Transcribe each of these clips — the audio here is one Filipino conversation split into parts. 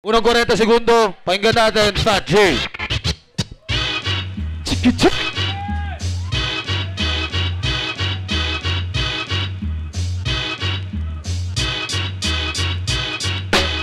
Unang 40 segundo, pakinggan natin, Fat J. Chiki-chik.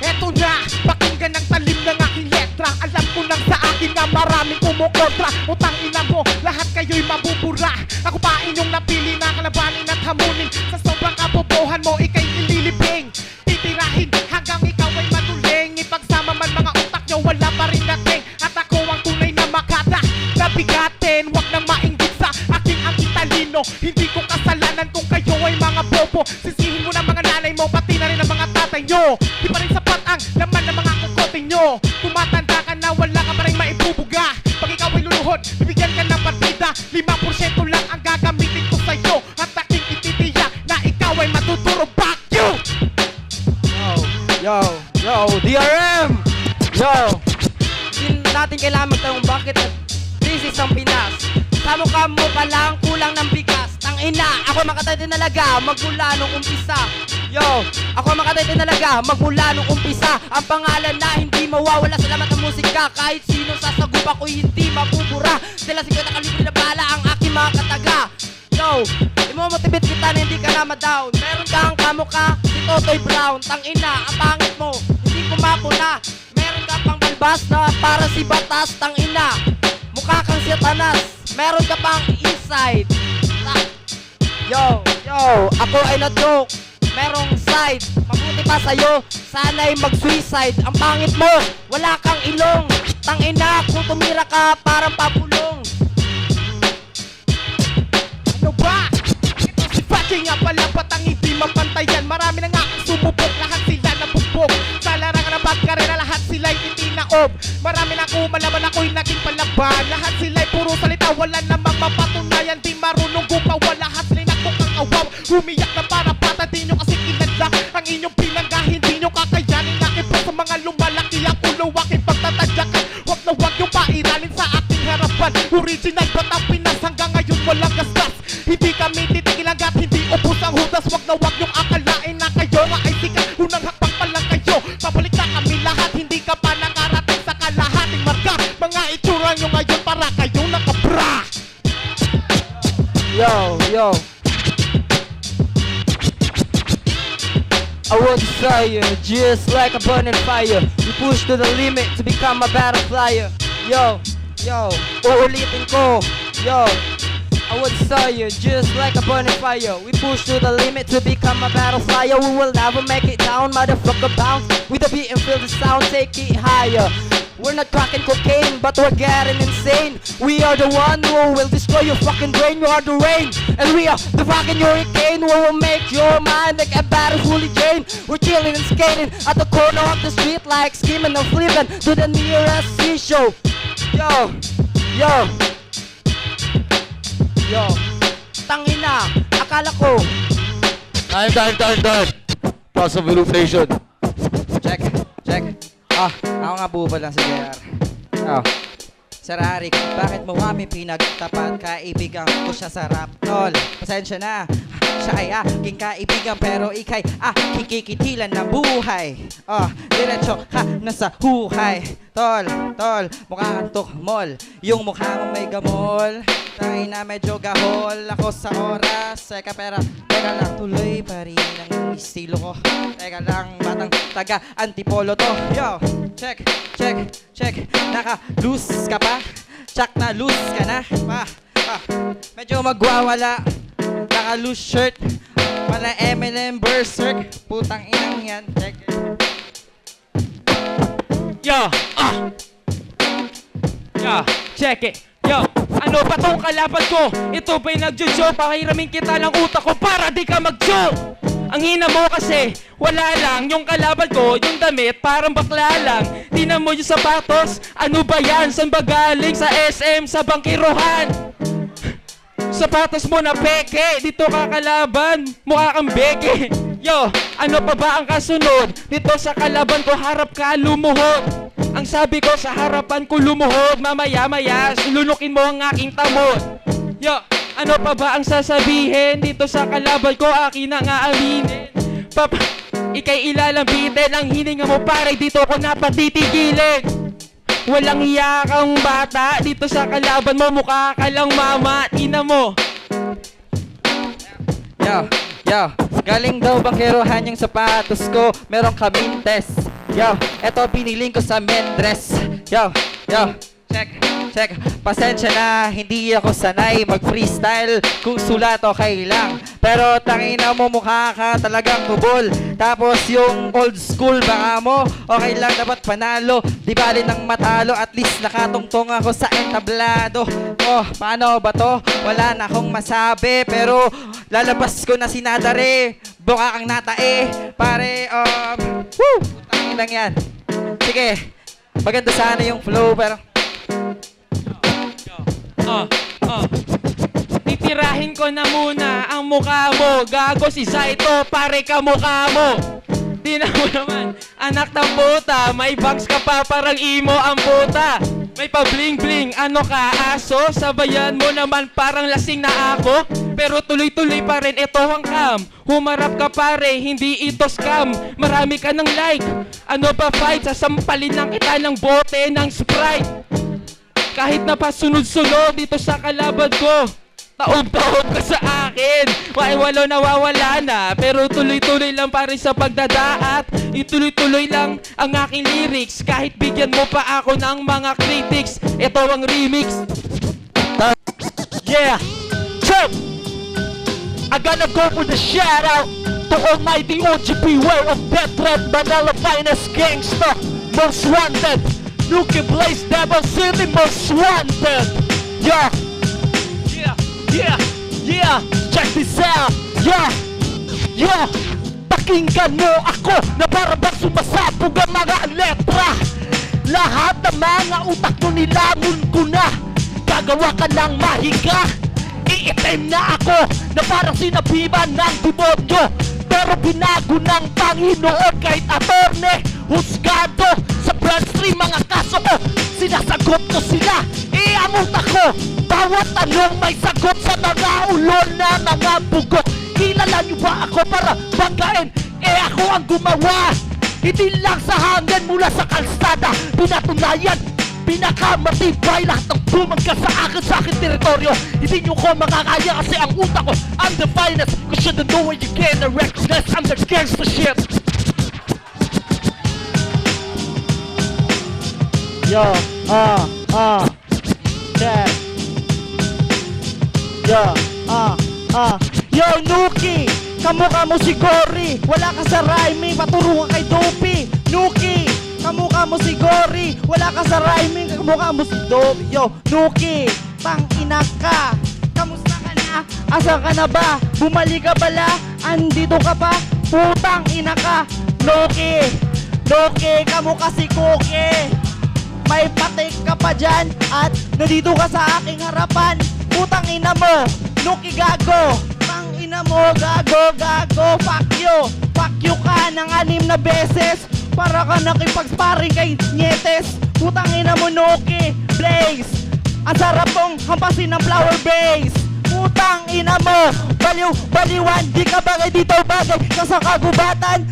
Eto na, pakinggan ng talim ng aking letra. Alam ko lang sa akin na maraming kumukontra. Utang ina mo, lahat kayo'y mabubura. Ako pa inyong napili na kalabanin at hamunin. Sa sobrang kabobohan mo, ikay ililibing. Titirahin hanggang ikaw ay matuling. Ipagsama man mga utak nyo, wala pa rin dating. At ako ang tunay na makata. Nabigatin, wag nang mainggit sa aking talino. Hindi ko kasalanan kung kayo ay mga bobo. Sisihin mo na mga nanay mo, pati na rin ang mga tatay nyo. Di pa rin sapat ang laman ng mga kukote nyo. Tumatanda ka na, wala ka pa rin maibubuga. Pag ikaw ay luluhod, bibigyan ka ng partida. 5% lang ang gagamitin ko sa'yo. At aking ititiyak na ikaw ay matuturo. Back you! Yo, DRM! Yo! Hindi natin kailangan magtanong bakit this is ang Pinas. Sa mukha mo pa lang, kulang ng bigas. Tangina, ako makatay din talaga, magmula nung umpisa. Yo, ako makatay din talaga, magmula nung umpisa. Ang pangalan na hindi mawawala sa lamat ng musika. Kahit sino sasagub ako'y hindi mabubura. Sila 50 kalibre na bala ang aking mga kataga. Yo, imomotivate kita na hindi ka na ma-down. Meron kang kamukha, si Totoy Brown. Tangina, ang pangit mo, hindi kumapuna. Meron ka pang balbas na para si Batas. Tangina, mukha kang si Tanas. Meron ka pang inside. Yo, ako ay na-joke. Merong side, mabuti pa sa'yo, sana'y mag-suicide. Ang pangit mo, wala kang ilong. Tangina, kung tumira ka, parang pabulong. Ano ba? Ito si Fatih nga pala, batang hindi mapantayan. Marami na nga ang sumubok, lahat sila nabugbog. Sa larangan ng bad karera, lahat sila'y itinaob. Marami na kumalaban, ako'y naging palaban. Lahat sila'y puro salita, wala namang mapatunayan. Di marunong gumawa, lahat sila'y nagtukang awaw. Umiyak na para pata, di nyo kasi kinadla ang inyong pinangga, hindi nyo kakayanin. Nakipag sa mga lumalaki ang ulo, aking pagtatadyakan. Huwag na huwag yung pairalin sa aking harapan. Original ba't ang Pinas hanggang ngayon walang gasgas. Hindi kami titigil hanggat hindi ubos ang hudas. Huwag na huwag yung akalain na kayo nga ay sikat. Unang hakbang pa lang kayo, pabalik na kami lahat. Hindi ka pa nakarating sa kalahating marka. Mga itsura nyo ngayon para kayo nakabra. Yo, I want to fire, just like a burning fire. We push to the limit to become a battle flyer. Yo, uulitin ko. Yo, I want to fire, just like a burning fire. We push to the limit to become a battle flyer. We will never make it down, motherfucker bounce. With the beat and feel the sound, take it higher. We're not cracking cocaine, but we're getting insane. We are the one who will destroy your fucking brain. You are the rain, and we are the fucking hurricane. We will make your mind like a battle fully drained. We're chilling and skating at the corner of the street, like skimming and flipping to the nearest seashore. Yo, tangina, akala ko. Time. Pass of illumination. Check. Ako nga bubal lang si JR. Sir Arik, bakit mo kami pinagtapat? Kaibigan ko siya sa rap, tol. Pasensya na, siya ay aking kaibigan, pero ikay kikikitilan ng buhay. Diretso ka na sa huhay. Tol, mukha kang tukmol. Yung mukha mo may gamol. Tayo na medyo gahol. Ako sa oras, teka lang, tuloy pa rin ang estilo ko. Teka lang, batang taga Antipolo to. Yo, check. Naka-loose ka pa? Check na loose ka na? Medyo magwawala. Naka-loose shirt. Wala Eminem Berserk. Putang inang yan. Check. Yo, check it. Yo, ano ba tong kalaban ko? Ito ba'y nagjo-joke? Pakihiramin kita ng utak ko para di ka mag-joke. Ang hina mo kasi, wala lang. Yung kalaban ko, yung damit, parang bakla lang. Tingnan mo yung sapatos, ano ba yan? Saan ba galing? Sa SM, sa bangkirohan. Sapatos mo na peke, dito ka kalaban, mukha kang beke. Yo, ano pa ba ang kasunod? Dito sa kalaban ko, harap ka, lumuhod. Ang sabi ko, sa harapan ko lumuhod. Mamaya-maya, lulukin mo ang aking tamod. Yo, ano pa ba ang sasabihin? Dito sa kalaban ko, akin na nga aminin. Ika'y ilalambitin ang hininga mo pare, dito ako napatitigilin. Walang iya kang bata, dito sa kalaban mo mukha ka lang mama. Ina mo. Yo, galing daw bangkerohan yung sapatos ko, meron kaming test. Yo, eto biniling ko sa Mendres. Yo, check. Pasensya na, hindi ako sanay mag-freestyle. Kung sulat okay lang, pero tangina mo mukha ka talagang bubol. Tapos yung old school baka mo, okay lang dapat panalo. Di bali nang matalo, at least nakatungtong ako sa entablado. Oh, paano ba to? Wala na akong masabi, pero lalabas ko na sinadare. Buka kang natae, pare, woo! Tangin lang yan. Sige, maganda sana yung flow, pero Titirahin ko na muna ang mukha mo. Gago si Saito, pare ka mukha mo. Tina mo naman, anak ng puta. May bangs ka pa, parang imo ang puta. May pa bling bling, ano ka aso? Sabayan mo naman parang lasing na ako. Pero tuloy-tuloy pa rin ito ang cam. Humarap ka pare, hindi ito scam. Marami ka ng like, ano pa fight? Sasampalin lang kita ng bote ng Sprite. Kahit na pasunod-sunod dito sa kalaban ko, taob-taob ka sa akin. Walo nawawala na, pero tuloy-tuloy lang pa rin sa pagdadaat. Ituloy-tuloy lang ang aking lyrics, kahit bigyan mo pa ako ng mga critics. Ito ang remix. Yeah, chop! I gotta go for the shout out to almighty OG, beware of death threat, Manila finest gangsta, most wanted. Nuki Blaze, Devil City, most wanted. Yeah, check this out. Yeah, pakinggan mo ako na parang sumasabog ang mga letra. Lahat ng mga utak mo nilamon ko na. Gagawa ka ng mahiga. Iitim na ako na parang sinabiban ng demonyo. Pero binago ng Panginoon kahit attorney, husgado sa bloodstream mga kaso ko. Sinasagot ko sila, iamot ako. Bawat tanong may sagot sa mga ulol na mga bugot. Kilala niyo ba ako para banggain? Ako ang gumawa. Hindi lang sa hangin mula sa kalsada. Pinatunayan, pinakamatibay lahat ng bumangga sa akin teritoryo. Hindi nyo ko makakaya kasi ang utak ko I'm the finest. Cause you don't know where you get the reckless. I'm the gangsta shit. Yo, check. Yo, Nuki, kamukha mo si Gory. Wala ka sa rhyming, paturo ka kay Dopey. Nuki, kamukha mo si Gory. Wala ka sa rhyming, kamukha mo si Dopey. Yo, Nuki, tangina ka. Kamusta ka na? Asan ka na ba? Bumalik ka bala? Andito ka pa? Putang ina ka. Nuki, kamukha si Cookie. May patik ka pa dyan at nandito ka sa aking harapan. Putang ina mo, Nuki gago. Tang ina mo, gago. Fuck you ka ng 6 na beses. Para ka nakipag-sparring kay Nietes. Putang ina mo, Nuki Blaze. Ang sarap tong hampasin ng flower base. Putang ina mo, baliwan. Di ka bagay dito bagay ka sa kagubatan.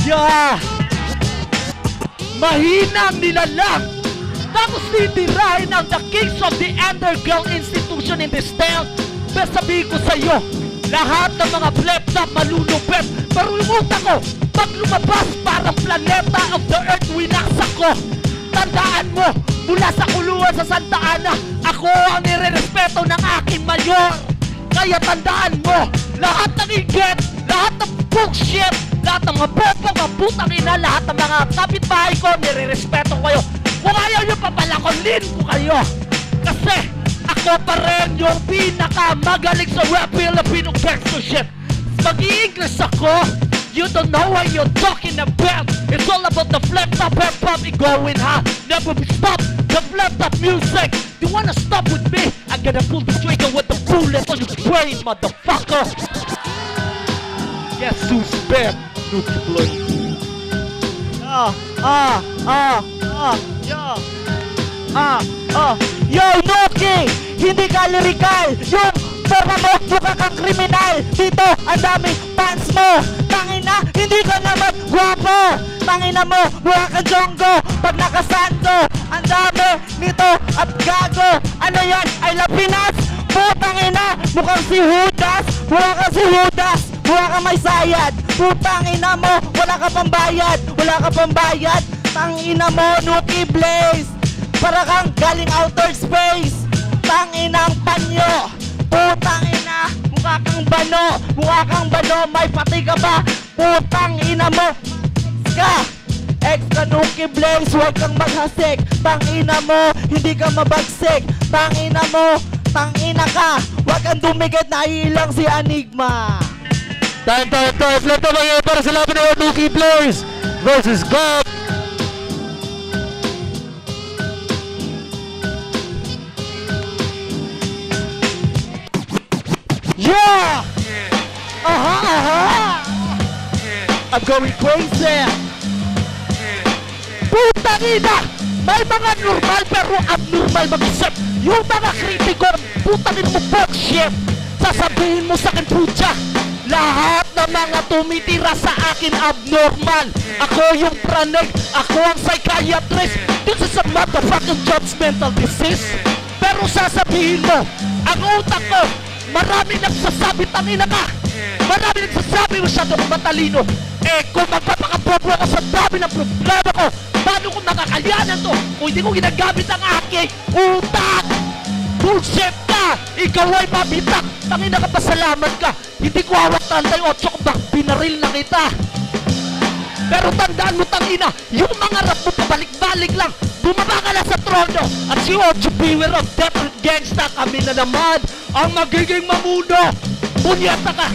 Yeah! Mahinang nilalang. Tapos titirahin ang the kings of the underground institution in this town. Pero sabihin ko sa'yo, lahat ng mga flip-top malulupet. Pero yung utak ko, pag lumabas parang planeta of the earth, winaksak ko. Tandaan mo, mula sa kulungan sa Santa Ana, ako ang nire-respeto ng aking mayor. Kaya tandaan mo, lahat ng inggit, lahat ng bullshit, lahat ng mga bopong, mga putang ina, lahat ng mga kapitbahay ko, nire-respeto ko kayo. Kung ayaw nyo papalakolin ko kayo. Kasi ako pa rin yung pinakamagaling sa rap Filipino gangster shit. Mag-i-English ako, you don't know what you're talking about. It's all about the flip-top hip-hop going hot. Never be stopped, the flip-top music. You wanna stop with me? I'm gonna pull the trigger with the bullet on your brain, motherfucker. Guess who's back? Nuki Blaze. Yo, Nuki! Hindi ka lyrical! Yung forma mo, mukha kang kriminal. Dito, ang daming fans mo. Tangina, hindi ka naman gwapo. Tangina mo, mukha kang Jonggo. Pag nakasando, ang dami nito at gago. Ano yan? I love Pinas. Putang ina, mukhang si Judas. Mukha kang si Judas. Mukha kang may sayad. Putang ina mo, wala ka pang bayad. Wala ka pang bayad. Tangina mo, Nuki Blaze. Para kang galing outer space. Tanginang panyo. Putang ina, mukha kang bano. Mukha kang bano, may pati ka ba? Putang ina mo. Ska. Extra Nuki Blaze, huwag kang maghasik. Tangina mo, hindi ka mabagsik. Tangina mo, tangina ka. Huwag kang dumikit, naiilang si Enigma. Time. Flip na mga para sa laban ng Nuki Blaze versus Gob. Yeah! Aha! I'm going crazy! Putang ina! May mga normal pero abnormal mag-isip. Yung mga kritiko, putang ina mo bullshit. Sasabihin mo sa akin, putya, lahat ng mga tumitira sa akin abnormal. Ako yung pranig, ako ang psychiatrist. This is a motherfucking judgmental disease. Pero sasabihin mo, ang utak ko, marami nagsasabi, tangina ka. Marami nagsasabi masyado kong matalino. Eh kung magpapakabobo ako sa dami ng problema ko, paano kung nakakayanan to? Kung hindi ko ginagamit ang aking utak. Bullshit ka! Ikaw ay mabitak. Tangina ka, pasalamat ka. Hindi ko hawak tantay 8 kung bak pinaril na kita. Pero tandaan mo, tangina, yung mga rap mo pabalik-balik lang. Bumaba ka na sa trono. At si Ocho Beware of Death Gangsta, kami na naman ang magiging mamuno. Punyata ka,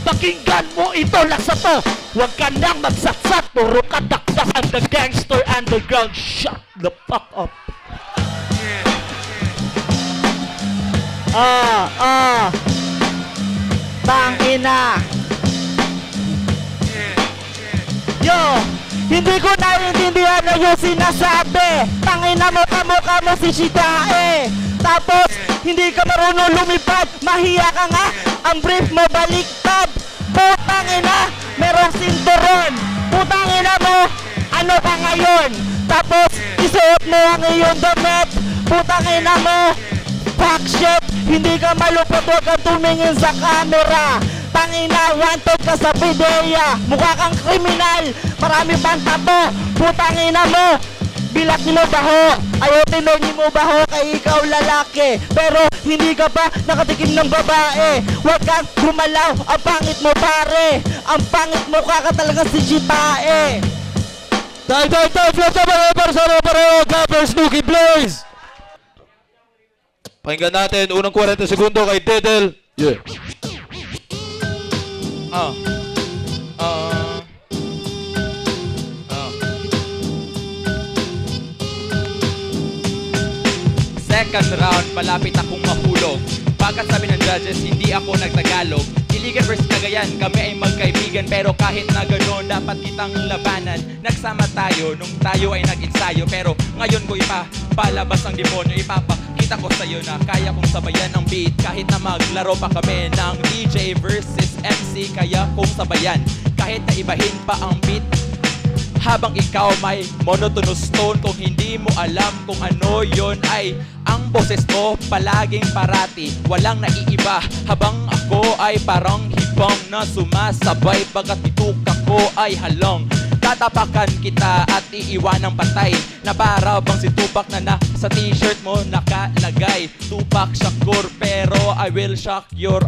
pakinggan mo ito, lasa to. Huwag ka nang magsatsat, puro ka dakdakan. The gangster underground, shut the fuck up. Tangina. Yo, hindi ko naiintindihan na yung sinasabi. Tangina mo, kamukha mo si Shidae. Tapos, hindi ka marunong lumipad. Mahiya ka nga, ang brief mo baliktad. Putangina, merong sinturon. Putangina mo, ano ka ngayon? Tapos, isuot mo ang iyong damit. Putangina mo, fuck shit. Hindi ka malupot, huwag kang tumingin sa camera. Tangina, wanted ka sa pideya. Mukha kang kriminal, marami pang tapo. Putangina mo, bilat ni mo baho. Ayaw tinoni mo baho kay ikaw lalaki. Pero hindi ka pa nakatikim ng babae. Huwag kang gumalaw, ang pangit mo pare. Ang pangit mo ka talaga si Jitae. Time. Flip na mga para sa pareho. Gob versus Nuki Blaze. Pakinggan natin, unang 40 segundo kay Dedel. Yeah. Second round, malapit akong mahulog. Pagkasabi ng judges, hindi ako nagtagalog. Iligan versus Cagayan, kami ay magkaibigan. Pero kahit na gano'n, dapat kitang labanan. Nagsama tayo nung tayo ay nag-ensayo. Pero ngayon ko ipapalabas ang demonyo. Ipapakita ko sa'yo na kaya kong sabayan ang beat. Kahit na maglaro pa kami ng DJ versus MC, kaya kong sabayan. Kahit na ibahin pa ang beat, habang ikaw may monotonous tone. Kung hindi mo alam kung ano yon, ay ang boses mo palaging parati walang naiiba. Habang ako ay parang hibang na sumasabay, bagat ituka ko ay halong. Tatapakan kita at iiwan ng patay, na para bang si Tupac na sa t-shirt mo nakalagay. Tupac Shakur, pero I will shock your...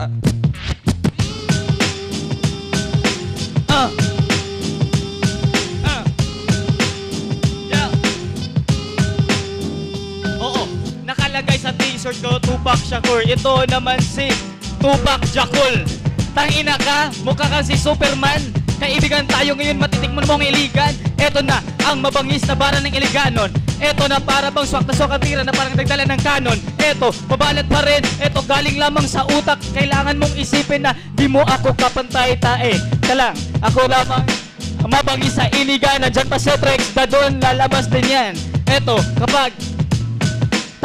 Nakalagay sa t-shirt ko, Tupac Shakur. Ito naman si Tupac Jakul. Tangina ka, mukha kang si Superman. Kaibigan tayo ngayon, matitikman mong iligan. Ito na, ang mabangis na bara ng iliganon. Ito na, para bang swak na swakatira na parang nagdala ng kanon. Ito, mabalat pa rin. Ito, galing lamang sa utak. Kailangan mong isipin na di mo ako kapantay-tae. Kalang, ako lamang ang mabangis sa iligan. Nandyan pa si Trex, da doon lalabas din yan. Ito, kapag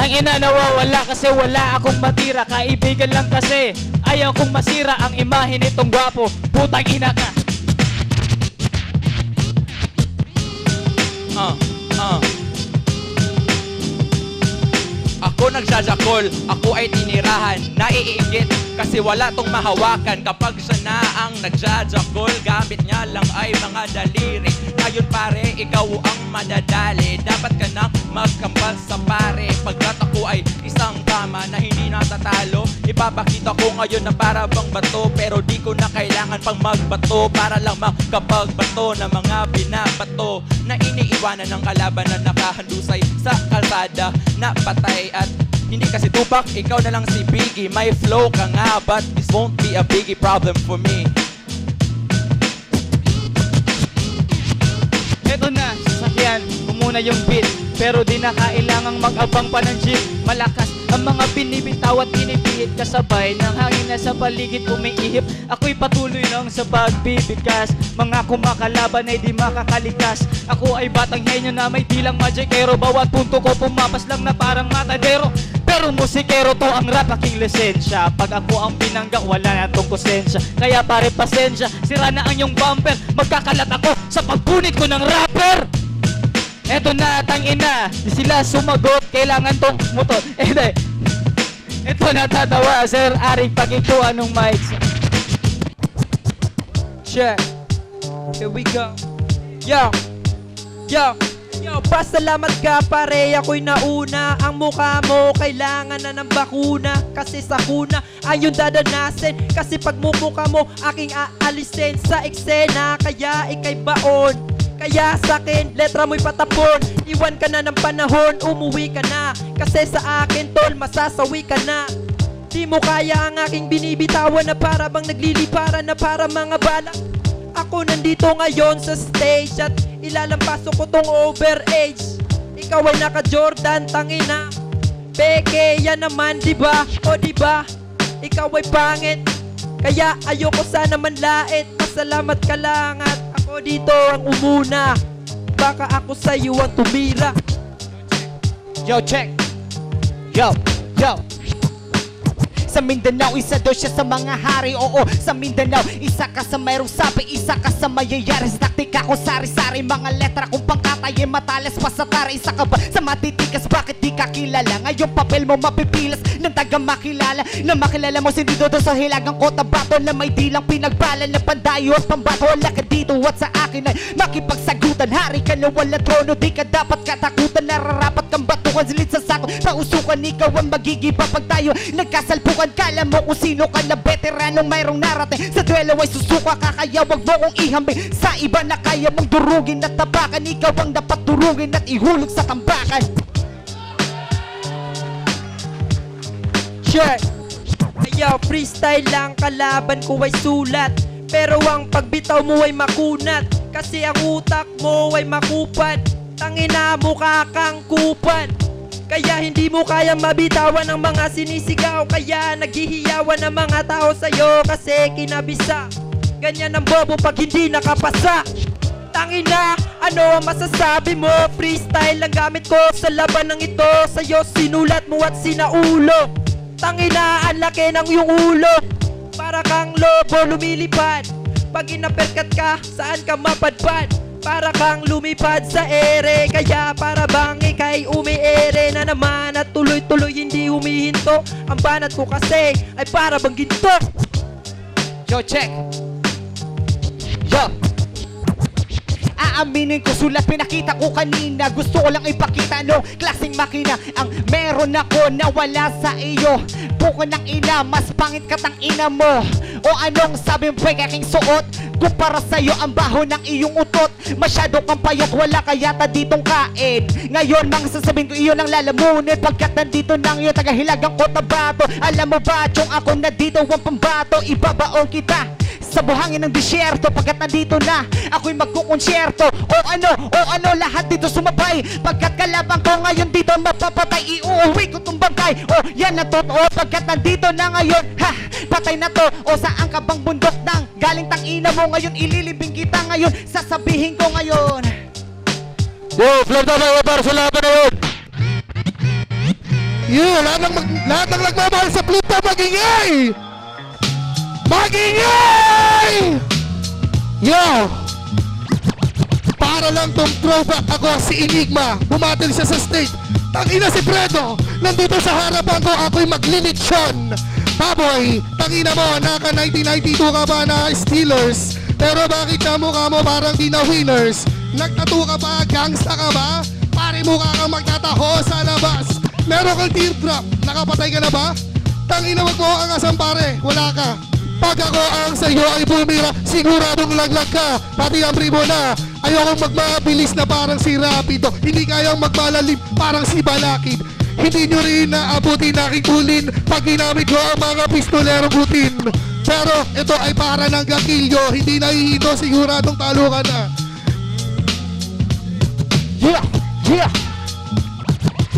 Tangina nawawala kasi wala akong matira. Kaibigan lang kasi ayaw kong masira ang imahe nitong gwapo. Putang ina ka. Ako nagsajakol, ako ay tinirahan, naiinggit kasi wala tong mahawakan. Kapag siya na ang nagsajakol, gamit niya lang ay mga daliri. Ngayon pare, ikaw ang madadali, dapat ka nang magkambal sa pare. Pagkat ako ay isang tama na hindi natatalo, ipapakita ko ngayon na para bang bato. Pero di ko na kailangan pang magbato para lang makapagbato ng mga binabato na iniiwanan ng kalaban na nakahandusay sa kalsada na patay. At hindi kasi Tupac, ikaw na lang si Biggie. May flow ka nga, but this won't be a biggie problem for me. Eto na, sasakyan, umuna yung beat. Pero di na kailangang mag-abang pa ng jeep. Malakas ang mga binibitaw at pinipihit, kasabay ng hangin na sa paligid umiihip. Ako'y patuloy lang sa pagbibigkas, mga kumakalaban ay di makakalikas. Ako ay batang henyo na may dilang magikero, bawat punto ko pumapas lang na parang matadero. Pero musikero to ang rap, aking lisensya. Pag ako ang binangga, wala na tong konsensya. Kaya pare pasensya, sira na ang iyong bumper. Magkakalat ako sa pagpunit ko ng rapper. Eto na, tangina, di sila sumagot, kailangan tong motor. Hindi, eto na tatawa, sir, aring pakikuha ng mic. Check. Here we go. Yo. Yo. Yo, pasalamat ka pare, ako'y nauna. Ang mukha mo kailangan na ng bakuna, kasi sa kuna ayun dadanasin. Kasi pag mumukha mo aking aalisin sa eksena, kaya ikay baon. Kaya sa'kin, letra mo'y patapon. Iwan ka na ng panahon, umuwi ka na. Kasi sa akin tol, masasawi ka na. Di mo kaya ang aking binibitawan na para bang nagliliparan na para mga bala. Ako nandito ngayon sa stage at ilalampaso ko tong overage. Ikaw ay naka-Jordan, tangina. Peke, yan naman, diba? O diba? Ikaw ay pangit, kaya ayoko sana manlait. Pasalamat ka lang at ako dito ang umuna. Baka ako sa'yo ang tumira. Yo, check. Yo, yo. Sa Mindanao, isa daw siya sa mga hari. Oo, sa Mindanao, isa ka sa mayroong sabi, isa ka sa mayayari. Sa taktika ko sari-sari, mga letra kung pangkatay matalas pa sa tara. Isa ka ba sa matitikas, bakit di ka kilala? Ngayong papel mo mapipilas ng taga makilala. Na makilala mo sindido doon sa hilagang Cotabato, na may dilang pinagbalan na pandayo at pambato. Wala ka dito at sa akin ay makipagsagutan. Hari ka na wala trono, di ka dapat katakutan. Nararapat kang batukan, silid sa sako, pausukan. Ikaw ang magigiba pag tayo nagkasalpukan. Kala mo kung sino ka na veteranong mayroong narating. Sa duelo ay susuka ka, kaya wag mo kong ihambing sa iba na kaya mong durugin at tapakan. Ikaw ang dapat durugin at ihulog sa tambakan. Check. Ayaw, freestyle lang, kalaban ko ay sulat. Pero ang pagbitaw mo ay makunat, kasi ang utak mo ay makupad. Tangina, mukha kang kupad, kaya hindi mo kaya mabitawan ang mga sinisigaw. Kaya naghihiyawan ang mga tao sa'yo kasi kinabisa. Ganyan ang bobo pag hindi nakapasa. Tangina, ano ang masasabi mo? Freestyle lang gamit ko sa laban ng ito. Sa'yo sinulat mo at sinaulo. Tangina, ang laki ng iyong ulo. Para kang lobo lumilipad. Pag inaperkat ka, saan ka mapadpad? Para kang lumipad sa ere, kaya para bang ikay umiere na naman at tuloy-tuloy hindi humihinto. Ang banat ko kasi ay para bang ginto. Yo, check. Yo. Aaminin ko, sulat pinakita ko kanina. Gusto ko lang ipakita no klaseng makina ang meron ako na wala sa iyo. Buko ng ina, mas pangit ka tang ina mo. O anong sabi mo aking suot? Kumpara sa'yo ang baho ng iyong utot. Masyado kang payat, wala ka yata ditong kain. Ngayon mga sasabihin ko iyon ang lalamunin, pagkat nandito nang iyo tagahilagang Cotabato. Alam mo ba, chong ako na dito ang pambato. Ibabaon kita sa buhangin ng disyerto, pagkat nandito na ako'y magkukonsyerto. O ano, lahat dito sumabay, pagkat kalaban ko ngayon dito mapapatay. Iuuwi ko tong bangkay, o yan na totoo, pagkat nandito na ngayon. Ha, patay na to, o saan ka bang bundok nang galing tang ina mo ngayon? Ililibing kita ngayon, sasabihin ko ngayon. Yo, flip na kayo para sa laban na yun. Yeah, lahat ng nagmamahal sa Flip-Top, magingay! Magingay! Yo! Para lang tong throwback ako si Enigma. Bumatil siya sa stage. Tangina si Fredo. Nandito sa harapan ko, ako'y maglilitsyon. Baboy, tangina mo, naka 1992 ka ba na Steelers? Pero bakit na mukha mo parang di na winners? Nagtattoo ka ba? Gangsta ka ba? Pare mukha kang magtataho sa labas. Meron kang teardrop, nakapatay ka na ba? Tangina wag mo ang asam pare, wala ka. Pag ako ang sa'yo ay bumira, siguradong laglag ka. Pati ang primo na, ayokong magmabilis na parang si Rapido. Hindi kayang magmalalim parang si Balakid. Hindi nyo rin naabutin aking kulin pag ginamit ko ang mga pistolerong butin. Pero ito ay para ng gakilyo, hindi nahihito, siguradong talo ka na. Yeah! Yeah!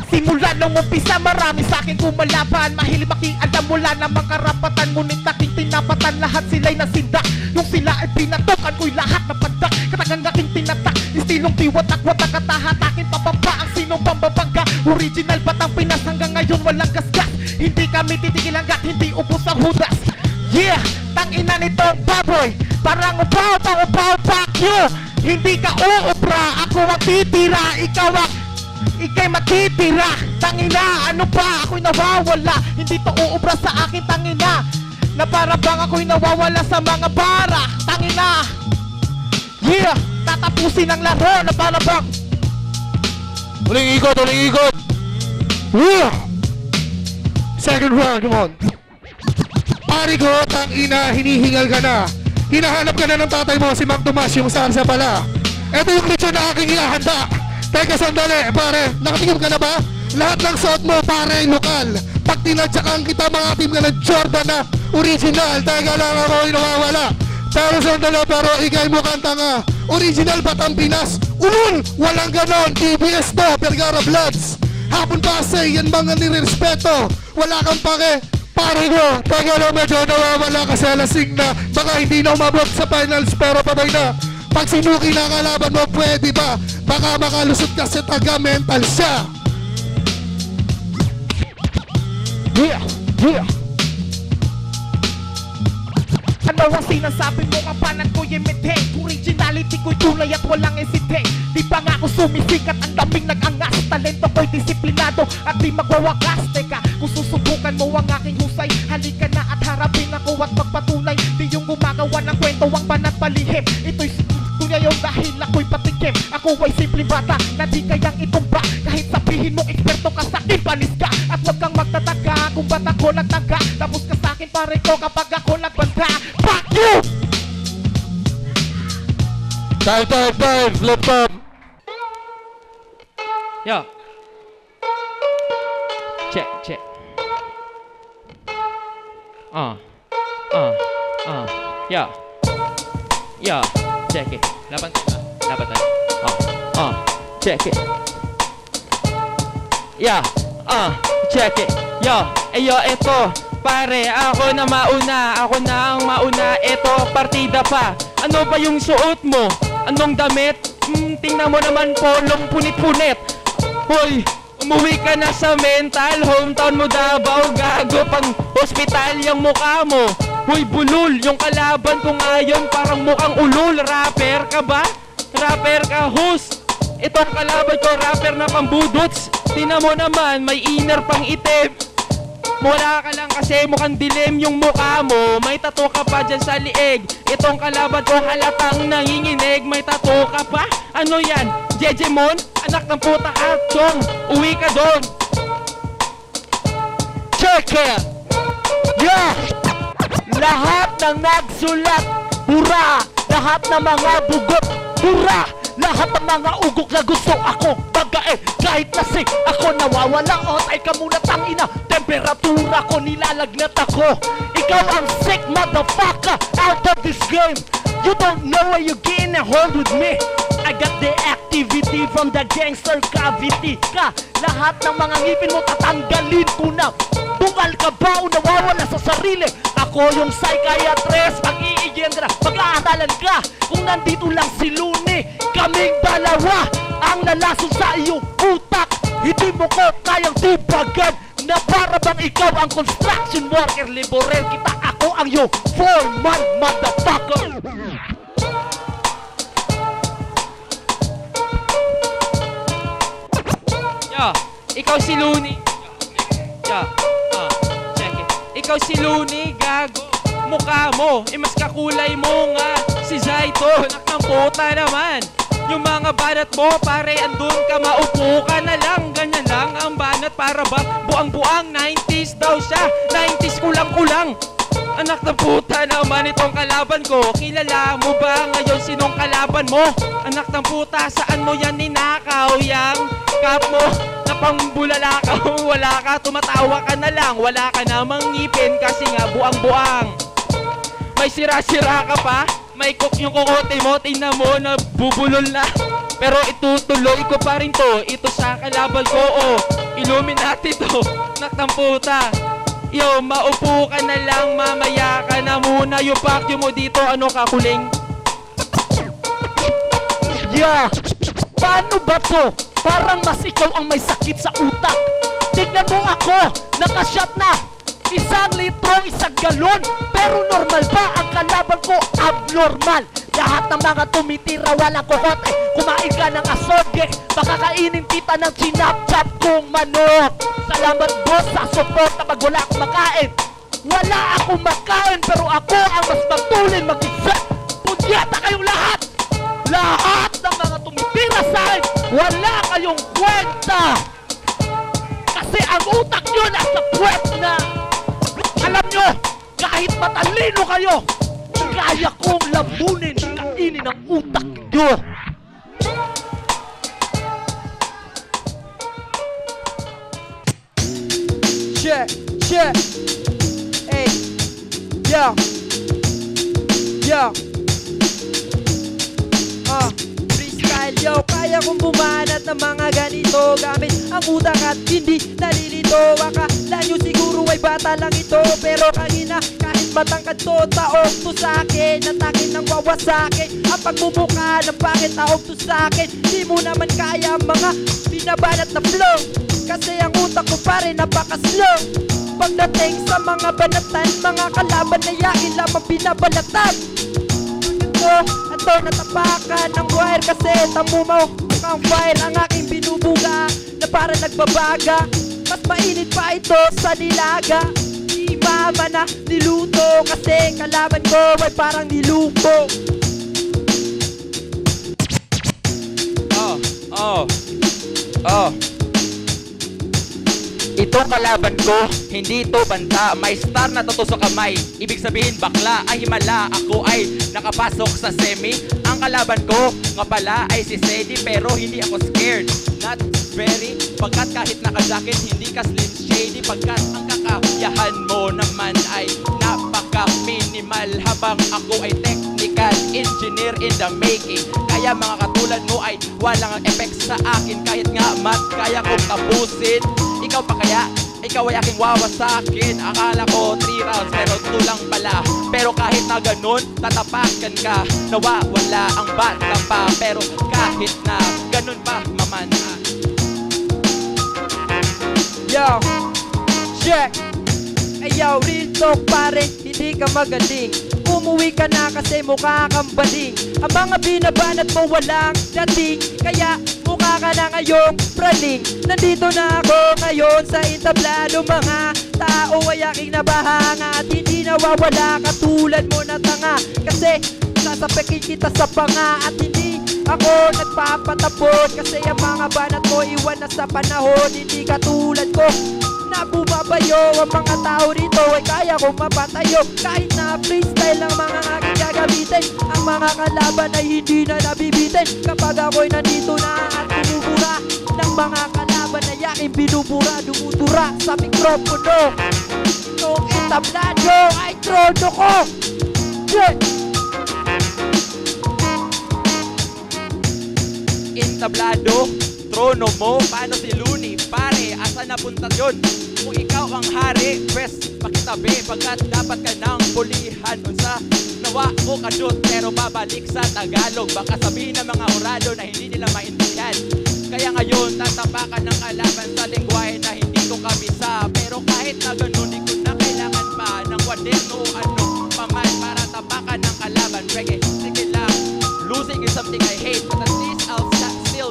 Simula nung umpisa, marami sa'king kumalaban. Mahilig makialam, wala namang karapatan. Ngunit aking tinapatan, lahat sila'y nasindak. Nung sila ay pinatukan ko'y lahat na pandak. Katagang aking tinatak, istilong tiwatak-watak at tahatakin papamba ang sinong pambabangga. Original batang Pinas hanggang ngayon walang gasgas. Hindi kami titigil hanggat hindi ubos ang hudas. Yeah! Tangina nitong baboy, parang upaw, fuck you. Hindi ka uubra, ako ang titira, ikaw ang ikay matitira. Tangina, ano ba? Ako'y nawawala. Hindi to uubra sa akin, tangina. Na para bang ako'y nawawala sa mga bara. Tangina. Yeah, tatapusin ang laro na para bang Uling ikot. Yeah. Second round, come on. Pari ko, tangina, hinihingal ka na. Hinahanap ka na ng tatay mo, si Mang Tomas, yung sarsa pala. Ito yung lechon na aking ihahanda. Teka sandali, pare, nakatingin ka na ba? Lahat ng suot mo, pare, lokal. Pag tinadyakan kita, mga team ka ng Jordan na original. Teka lang ako yung nawawala. Pero sandali, pero ikay mo kang tanga. Original Batang Pinas, ulul, walang ganon. TBS to, Vergara Bloods. Hapon pase, yan mga nirespeto. Wala kang pake, pare ko. Teka lang, medyo nawawala kasi lasing na. Baka hindi na umabot sa finals, pero patay na. Pag sinuki na kalaban mo, pwede ba? Baka makalusot kasi taga-mental siya. Yeah, yeah. ano ang sinasabi mo? Ang panat ko'y imitate. Originality ko'y tunay at walang hesitate. Di pa nga ako sumisikat, ang daming nag-angas. Talento ko'y disiplinado at di magwawakas. Teka, kung susubukan mo ang aking husay, halika na at harapin ako at magpatunay. Di yung gumagawa ng kwento ang banat palihim. Ito'y tunay yung dahil ako'y patikim. Ako ay simple bata na di kayang itumba. Kahit sabihin mo eksperto ka sa'kin, panis ka. At huwag kang magtataka kung ba't ako nagtaga. Tapos ka sa'kin pare ko kapag ako nagbanta. Fuck you! Time, flip top. Yo. Check. Yo. Check it. Laban tayo. Check it. Yeah. Check it. Yo. Eto. Pare, ako na ang mauna. Eto, partida pa. Ano ba yung suot mo? Anong damit? Tingnan mo naman polong punit-punit. Hoy, umuwi ka na sa mental. Hometown mo Davao, gago pang hospital yung mukha mo. Hoy, bulol, yung kalaban ko ngayon parang mukhang ulol. Rapper ka ba? Rapper ka, host. Itong kalaban ko, rapper na pambudots. Tingnan mo naman, may inner pang itim. Mula ka lang kasi mukhang dilim yung mukha mo. May tattoo ka pa dyan sa liig. Itong kalaban ko halatang nanginginig. May tattoo ka pa? Ano yan? Jejemon? Anak ng puta ka, chong. Uwi ka doon. Check it! Yeah! Lahat ng nagsulat, hura! Lahat ng mga bugot, hura! Lahat ng mga ugok na gusto ako bagain. Kahit lasing ako nawawala o ay ka muna tangina. Temperatura ko nilalagnat ako. Ikaw ang sick motherfucker out of this game. You don't know where you're getting a hold with me. I got the activity from the gangster cavity ka. Lahat ng mga ngipin mo tatanggalin ko na. Bungal ka ba o nawawala sa sarili? Ako yung psychiatrist, mag-iigyendra, mag-aaralan ka. Kung nandito lang si Luni, kaming dalawa ang lalason sa iyong utak. Hindi mo ko kayang tibagan. na para bang ikaw ang construction worker. Liborer kita, ako ang yung foreman, motherfucker. Yo, ikaw si Looney. Yo, check it. Ikaw si Looney, gago. Mukha mo, mas kakulay mo nga si Zaito, nakang puta naman. Yung mga banat mo, pare, andun ka, maupo ka na lang. Ganyan lang ang banat, para bang buang-buang 90s daw siya, 90s kulang-kulang. Anak ng puta naman itong kalaban ko. Kilala mo ba ngayon sinong kalaban mo? Anak ng puta, saan mo yan ninakaw? Yang kap mo na pangbulalakaw. Wala ka, tumatawa ka na lang. Wala ka namang ngipin kasi nga buang-buang. May sira-sira ka pa, may cook yung kukote mo, tingnan mo na bubulol na. Pero itutuloy ko pa rin to, ito sa kalaban ko, oh. Illuminati to, nakang puta. Yo, maupo ka na lang, mamaya ka na muna. Yung vacuum mo dito, ano ka, kuling? Yeah, paano ba to? Parang mas ikaw ang may sakit sa utak. Tignan mo ako, nakashot na. 1 litro, 1 galon. Pero normal ba ang kalaban ko? Abnormal. Lahat ng mga tumitira walang kokote. Kumain ka ng asodge, baka kainin kita ng chinap-chap kong manok. Salamat boss sa suporta pag wala akong makain. Wala akong makain pero ako ang mas matulin mag-isa. Punyata kayong lahat. Lahat ng mga tumitira sa akin, wala kayong kwenta. Kasi ang utak nyo nasa puwet na. Alam nyo, kahit matalino kayo, kaya kong lamunin, kainin ang utak nyo. Check, check. Hey, yo, yo. Freestyle, yo. Kaya kong bumanat ng mga ganito gamit ang utak at hindi nalilito. Akala nyo siguro ay bata lang ito, pero kanina kahit matangkad to, taog to sa'kin. At akin nang wawasake ang pagmumukha ng bakit taog to sa'kin. Di mo naman kaya mga binabanat na flow, kasi ang utak ko pa rin napaka-slow. Pagdating sa mga banatan, mga kalaban na yain lamang binabalatan. Ito natapakan ng wire, kasi tamo mo ang fire ang aking binubuga na para nagbabaga. Mas mainit pa ito sa nilaga. Di mama na niluto, kasi kalaban ko ay parang nilupo. Ito kalaban ko, hindi ito banta. May star na tato sa kamay, ibig sabihin bakla ay himala. Ako ay nakapasok sa semi. Ang kalaban ko nga pala ay si Sedi, pero hindi ako scared. Not very, pagkat kahit naka-jacket hindi ka slim shady. Pagkat ang kakayahan mo naman ay napaka-minimal, habang ako ay technical engineer in the making. Kaya mga katulad mo ay walang effect sa akin. Kahit nga mat, kaya kong tapusin. Ikaw pa kaya? Ikaw ay aking wawasakin. Akala ko 3 rounds pero 2 lang pala. Pero kahit na ganun, tatapakan ka. Nawawala ang bata pa, pero kahit na ganun pa, mamana. Yo, check. Ay yo, real talk pare, hindi ka magaling. Umuwi ka na kasi mukha kang bading. Ang mga binabanat mo walang dating, kaya mukha ka na ngayong praning. Nandito na ako ngayon sa entablado, mga tao ay aking nabahanga. At hindi nawawala katulad mo na tanga, kasi sasapekin kita sa panga. At hindi ako nagpapatapon, kasi ang mga banat mo iwan na sa panahon. Hindi katulad ko na bumabayo. Ang mga tao rito ay kaya kong mapatayo. Kahit na freestyle ang mga aking gagamitin, ang mga kalaban ay hindi na nabibitin. Kapag ako'y nandito na at bumubura ng mga kalaban ay aking binubura, dumudura sa mikropono. Itong entablado ay trono ko. Yeah. Entablado, trono mo, paano si Looney? Pare, asa napunta yun? Kung ikaw ang hari, pwes pakitabi, pagkat dapat ka ng pulihan. Unsa, nawa ko kadot, pero babalik sa Tagalog. Baka sabihin ng mga orado na hindi nila maintindihan. Kaya ngayon, tatapakan ng kalaban sa lengguwahe na hindi ko kabisa.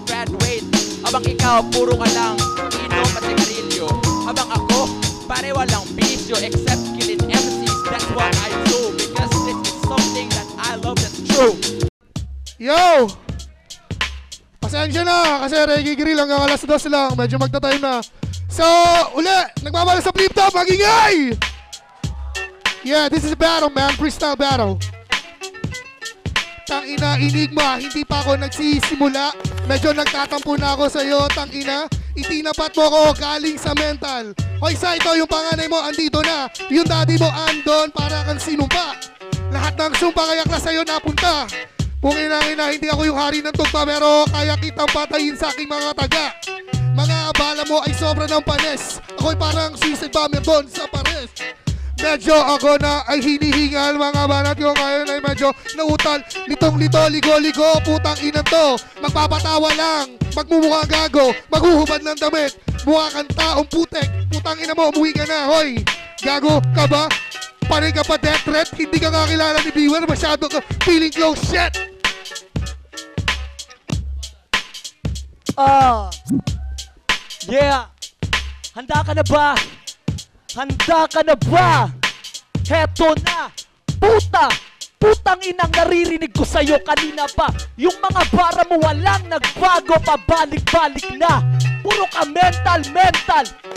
graduate. Habang ikaw, puro ka lang inom at sigarilyo. Habang ako, pare walang bisyo except killing MCs. That's what I do because this is something that I love, that's true. Yo! Pasensya na, kasi Reggae Grill hanggang alas 2 lang. Medyo magta-time na. So, uli, nagbabala sa flip top, magingay! Yeah, this is a battle, man. Freestyle battle. Tangina, Enigma, hindi pa ako nagsisimula. Medyo nagtatampo na ako sa'yo, tangina. Itinapat mo ko galing sa mental. Hoy, Saito, yung panganay mo andito na. Yung daddy mo andon para kang sinumpa. Lahat ng sumpa kaya klas sa'yo napunta. Pungina-ina, hindi ako yung hari ng tugma, pero kaya kitang patayin sa aking mga taga. Mga bala mo ay sobra ng panes. Ako'y parang suicide bomber doon sa pares. Medyo ako na ay hinihingal. Mga banat ko ngayon ay medyo nautal. Litong-lito, ligo-ligo, putang ina to. Magpapatawa lang, magmumukhang gago, maghuhubad ng damit. Mukha kang taong putek, putang ina mo, umuwi ka na, hoy. Gago ka ba? Panay ka pa death threat? Hindi ka kakilala ni viewer, masyado ka feeling close, shit. Yeah! Handa ka na ba? Handa ka na ba? Heto na! Puta! Putang inang naririnig ko sa'yo kanina pa. Yung mga bara mo walang nagbago, pabalik-balik na. Puro ka mental.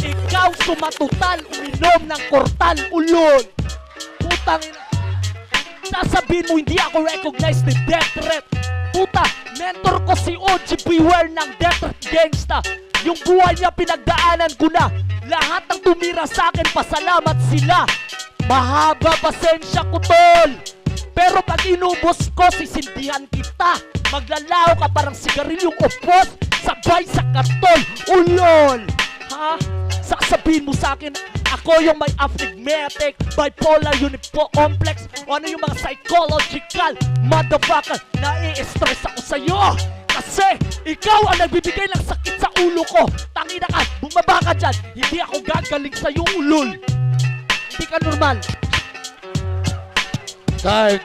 Ikaw sumatutal, uminom ng kortal, ulol. Putang ina. Sasabihin mo hindi ako recognize ni death threat. Puta, mentor ko si OG Beware ng death threat gangsta. Yung buhay niya pinagdaanan ko na. Lahat ng tumira sa akin, pasalamat sila. Mahaba pasensya ko, tol. Pero pag inubos ko, sisindihan kita. Maglalaw ka parang sigarilyong upos, sabay sa karton, ulol. Ha? Sasabihin mo sa akin, ako yung may astigmatic, bipolar, unipo-complex, o ano yung mga psychological, motherfucker, nai-stress ako sa'yo. Kasi ikaw ang nagbibigay ng sakit sa ulo ko. Tangina ka, bumaba ka dyan. Hindi ako gagaling sa'yo, ulol. Hindi ka normal. Time.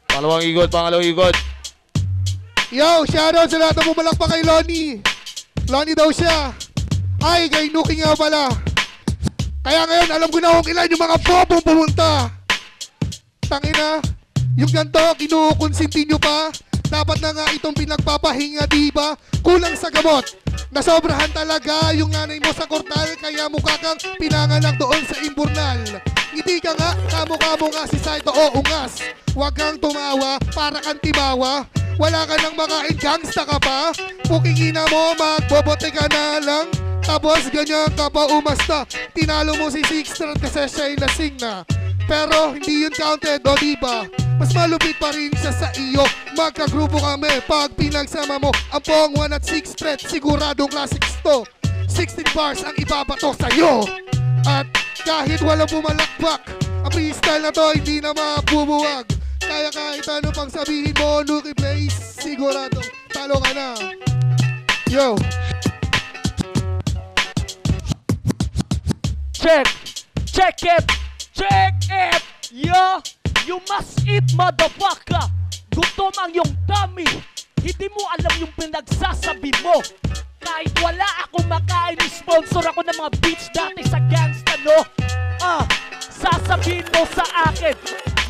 Pangalawang igot. Yo, shoutout sa lahat ng bumalakpak kay Lonnie. Lonnie daw siya. Ay, kay Nuki nga pala. Kaya ngayon, alam ko na kung ilan yung mga bobong pumunta. Tangina, yung ganito, kinukonsinti nyo pa. Dapat na nga itong pinagpapahinga, diba? Kulang sa gamot. Nasobrahan talaga yung nanay mo sa kortal, kaya mukha kang pinanganak doon sa imburnal. Hindi ka nga, kamo-kamo nga si Saito o ungas. Huwag kang tumawa, para kang timawa. Wala ka nang makain, gangsta ka pa. Pukingina mo, magbobote ka na lang. Tapos ganyan ka pa umasta. Tinalo mo si Sixter kasi siya'y lasing na. Pero hindi yun counted, o diba? Mas malupit pa rin siya sa iyo. Magkagrupo kami pag pinagsama mo ang Pong 1 at 6 threat. Siguradong classics to. 16 bars ang ibabato sa'yo. At kahit walang bumalakpak, ang freestyle na to hindi na mabubuwag. Kaya kahit ano pang sabihin mo, Nuki Blaze, siguradong talo ka na. Yo! Check it! Yo! You must eat, motherfucker! Gutom ang yung tummy. Hindi mo alam yung pinagsasabi mo. Kahit wala akong makain, sponsor ako ng mga beats dati sa gangsta, no? Sasabihin mo sa akin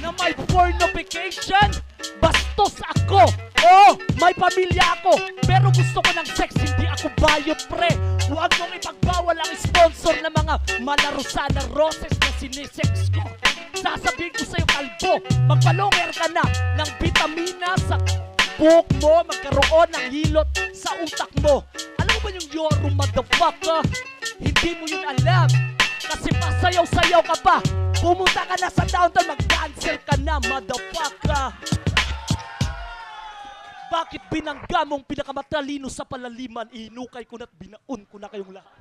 na may pornification? Bastos ako! Oh, may pamilya ako, pero gusto ko ng sex, hindi ako bayot, pre. Huwag mong ipagbawal ang sponsor ng mga Malarosana Roses na sinisex ko. Sasabihin ko sa'yo, kalbo, magpalonger ka na ng vitamina sa buhok mo, magkaroon ng hilot sa utak mo. Alam mo ba yung Yoro, motherfucker? Hindi mo yun alam. Kasi pasayaw-sayaw ka pa. Pumunta ka na sa downtown, mag-cancel ka na, motherfucker. Bakit binangga mong pinakamatalino sa palaliman? Inukay ko na't binaon ko na kayong lahat.